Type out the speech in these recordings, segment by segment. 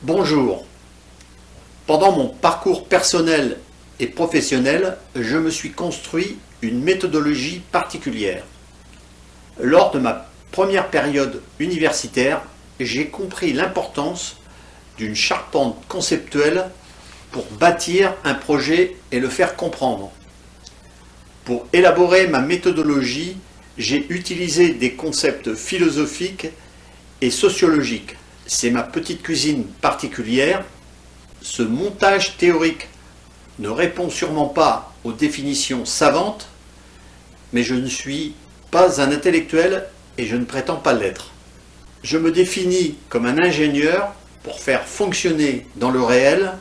Bonjour. Pendant mon parcours personnel et professionnel, je me suis construit une méthodologie particulière. Lors de ma première période universitaire, j'ai compris l'importance d'une charpente conceptuelle pour bâtir un projet et le faire comprendre. Pour élaborer ma méthodologie, j'ai utilisé des concepts philosophiques et sociologiques. C'est ma petite cuisine particulière. Ce montage théorique ne répond sûrement pas aux définitions savantes, mais je ne suis pas un intellectuel et je ne prétends pas l'être. Je me définis comme un ingénieur pour faire fonctionner dans le réel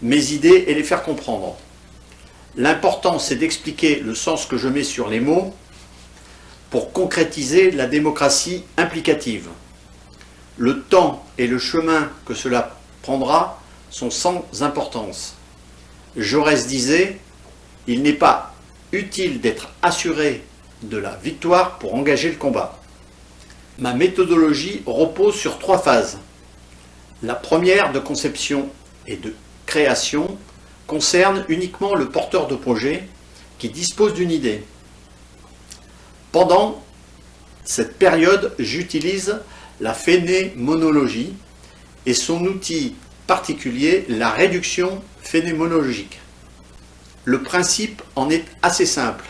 mes idées et les faire comprendre. L'important, c'est d'expliquer le sens que je mets sur les mots pour concrétiser la démocratie implicative. Le temps et le chemin que cela prendra sont sans importance. Jaurès disait « Il n'est pas utile d'être assuré de la victoire pour engager le combat ». Ma méthodologie repose sur 3 phases. La première, de conception et de création, concerne uniquement le porteur de projet qui dispose d'une idée. Pendant cette période, j'utilise la phénoménologie et son outil particulier, la réduction phénoménologique. Le principe en est assez simple.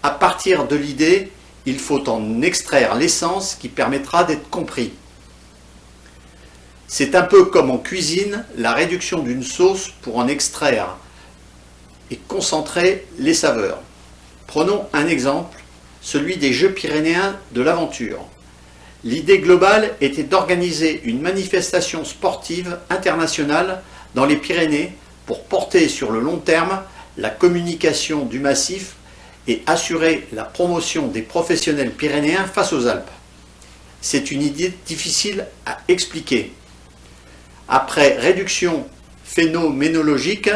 À partir de l'idée, il faut en extraire l'essence qui permettra d'être compris. C'est un peu comme en cuisine, la réduction d'une sauce pour en extraire et concentrer les saveurs. Prenons un exemple, celui des Jeux pyrénéens de l'aventure. L'idée globale était d'organiser une manifestation sportive internationale dans les Pyrénées pour porter sur le long terme la communication du massif et assurer la promotion des professionnels pyrénéens face aux Alpes. C'est une idée difficile à expliquer. Après réduction phénoménologique,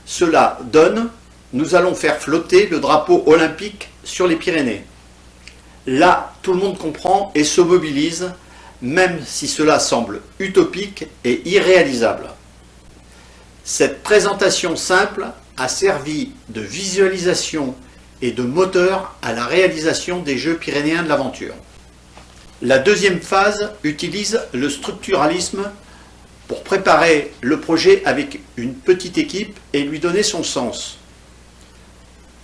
cela donne « Nous allons faire flotter le drapeau olympique sur les Pyrénées ». Là, tout le monde comprend et se mobilise, même si cela semble utopique et irréalisable. Cette présentation simple a servi de visualisation et de moteur à la réalisation des Jeux pyrénéens de l'aventure. La deuxième phase utilise le structuralisme pour préparer le projet avec une petite équipe et lui donner son sens.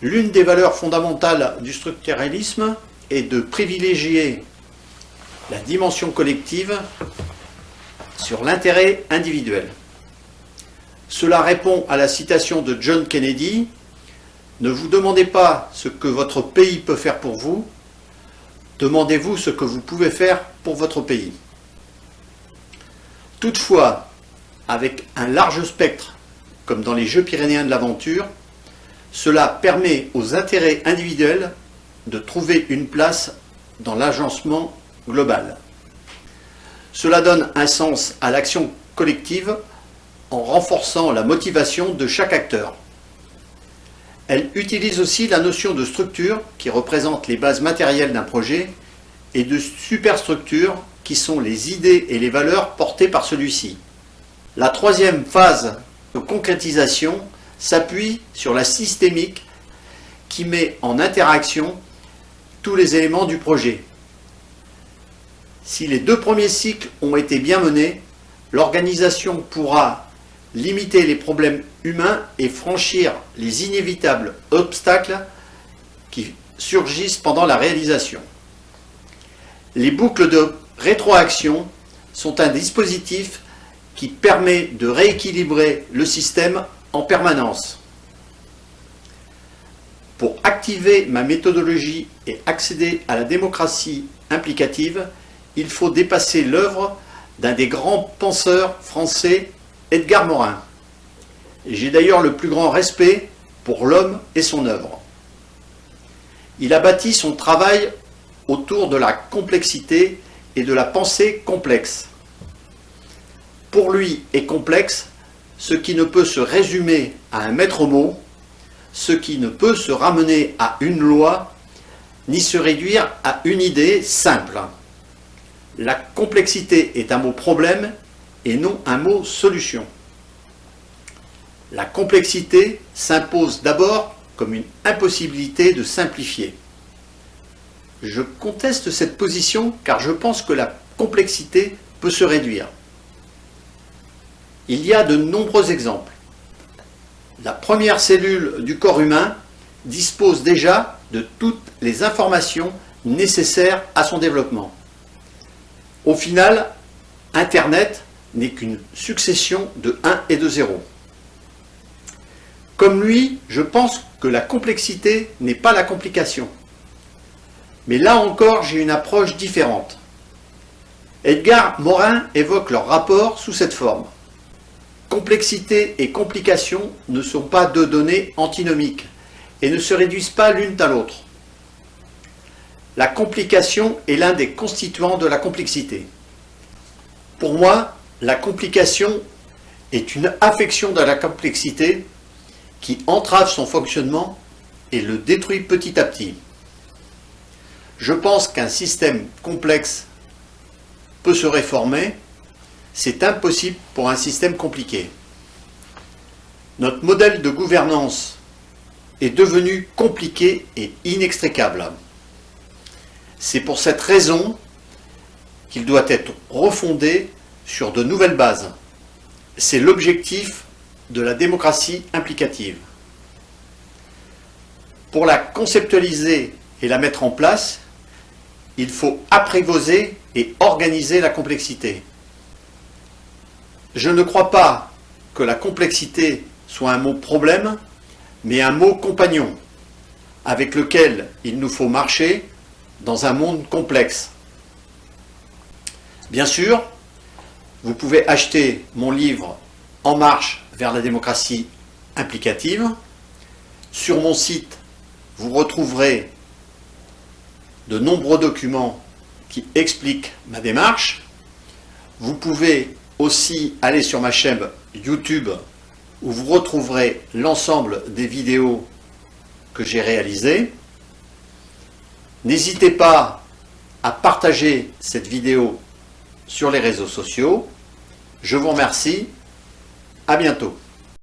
L'une des valeurs fondamentales du structuralisme est de privilégier la dimension collective sur l'intérêt individuel. Cela répond à la citation de John Kennedy « Ne vous demandez pas ce que votre pays peut faire pour vous, demandez-vous ce que vous pouvez faire pour votre pays ». Toutefois, avec un large spectre, comme dans les Jeux pyrénéens de l'aventure, cela permet aux intérêts individuels de trouver une place dans l'agencement global. Cela donne un sens à l'action collective en renforçant la motivation de chaque acteur. Elle utilise aussi la notion de structure qui représente les bases matérielles d'un projet et de superstructure qui sont les idées et les valeurs portées par celui-ci. La troisième phase de concrétisation s'appuie sur la systémique qui met en interaction tous les éléments du projet. Si les 2 premiers cycles ont été bien menés, l'organisation pourra limiter les problèmes humains et franchir les inévitables obstacles qui surgissent pendant la réalisation. Les boucles de rétroaction sont un dispositif qui permet de rééquilibrer le système en permanence. Pour activer ma méthodologie et accéder à la démocratie implicative, il faut dépasser l'œuvre d'un des grands penseurs français, Edgar Morin. J'ai d'ailleurs le plus grand respect pour l'homme et son œuvre. Il a bâti son travail autour de la complexité et de la pensée complexe. Pour lui est complexe ce qui ne peut se résumer à un maître mot, ce qui ne peut se ramener à une loi, ni se réduire à une idée simple. La complexité est un mot problème et non un mot solution. La complexité s'impose d'abord comme une impossibilité de simplifier. Je conteste cette position car je pense que la complexité peut se réduire. Il y a de nombreux exemples. La première cellule du corps humain dispose déjà de toutes les informations nécessaires à son développement. Au final, Internet n'est qu'une succession de 1 et de 0. Comme lui, je pense que la complexité n'est pas la complication. Mais là encore, j'ai une approche différente. Edgar Morin évoque leur rapport sous cette forme. Complexité et complication ne sont pas deux données antinomiques et ne se réduisent pas l'une à l'autre. La complication est l'un des constituants de la complexité. Pour moi, la complication est une affection de la complexité qui entrave son fonctionnement et le détruit petit à petit. Je pense qu'un système complexe peut se réformer, c'est impossible pour un système compliqué. Notre modèle de gouvernance est devenu compliqué et inextricable. C'est pour cette raison qu'il doit être refondé sur de nouvelles bases. C'est l'objectif de la démocratie implicative. Pour la conceptualiser et la mettre en place, il faut apprivoiser et organiser la complexité. Je ne crois pas que la complexité soit un mot problème, mais un mot compagnon, avec lequel il nous faut marcher dans un monde complexe. Bien sûr, vous pouvez acheter mon livre « En marche vers la démocratie implicative ». Sur mon site, vous retrouverez de nombreux documents qui expliquent ma démarche. Vous pouvez aussi aller sur ma chaîne YouTube où vous retrouverez l'ensemble des vidéos que j'ai réalisées. N'hésitez pas à partager cette vidéo sur les réseaux sociaux. Je vous remercie. À bientôt.